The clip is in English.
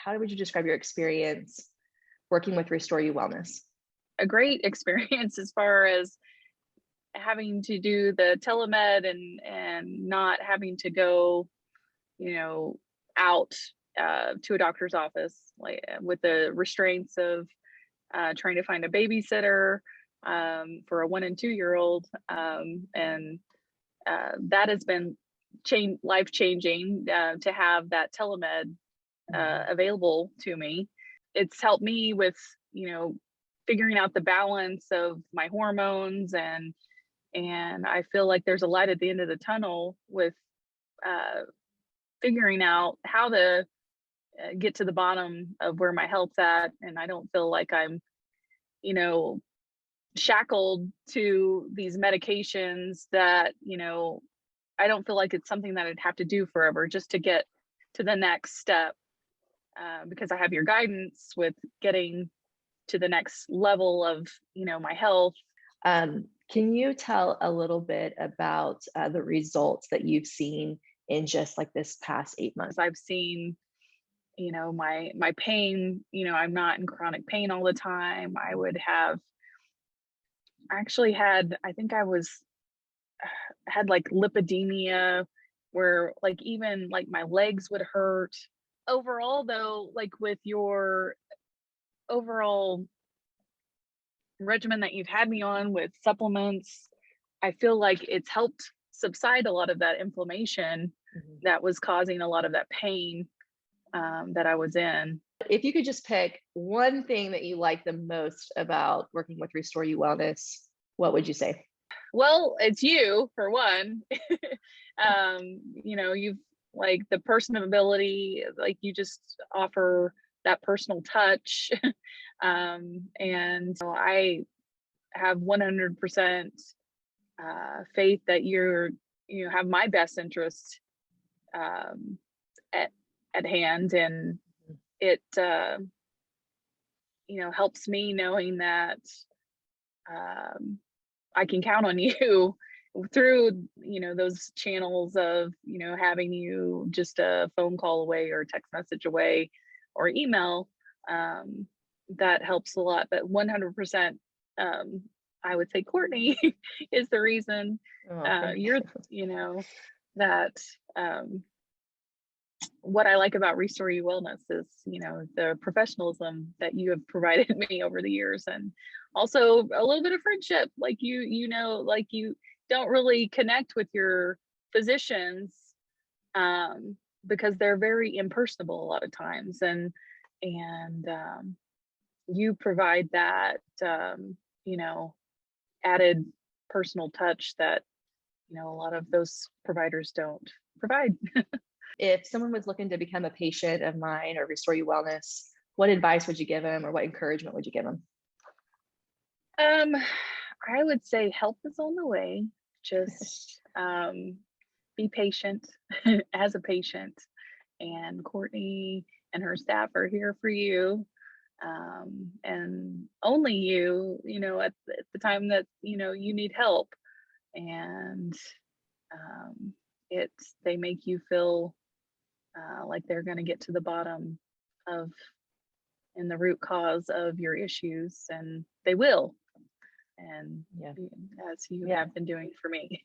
how would you describe your experience working with RestoreU Wellness? A great experience as far as having to do the telemed and not having to go, out to a doctor's office, like with the restraints of trying to find a babysitter for a 1 and 2-year-old, and that has been life changing to have that telemed available to me. It's helped me with figuring out the balance of my hormones, and I feel like there's a light at the end of the tunnel with figuring out how to get to the bottom of where my health's at, and I don't feel like I'm shackled to these medications that I don't feel like it's something that I'd have to do forever just to get to the next step, because I have your guidance with getting to the next level of my health. Can you tell a little bit about the results that you've seen in just like this past 8 months? I've seen my pain, I'm not in chronic pain all the time. I would have actually had, I think I had like lipidemia, where like even like my legs would hurt. Overall though, like with your overall regimen that you've had me on with supplements, I feel like it's helped subside a lot of that inflammation that was causing a lot of that pain that I was in. If you could just pick one thing that you like the most about working with RestoreU Wellness, what would you say? Well, it's you, for one. You've like the personability, like you just offer that personal touch. And I have 100% faith that you have my best interest at hand, and it helps me knowing that I can count on you through those channels of having you just a phone call away or text message away or email. That helps a lot, but 100% I would say Courtney is the reason. You're that what I like about RestoreU Wellness is the professionalism that you have provided me over the years, and also a little bit of friendship. Like like you don't really connect with your physicians because they're very impersonable a lot of times, and you provide that added personal touch that a lot of those providers don't provide. If someone was looking to become a patient of mine or RestoreU Wellness, what advice would you give them, or what encouragement would you give them? I would say help is on the way. Just be patient as a patient, and Courtney and her staff are here for you, and only you, at the time that you need help, and they make you feel like they're going to get to the bottom of and the root cause of your issues, and they will. And as you have been doing for me.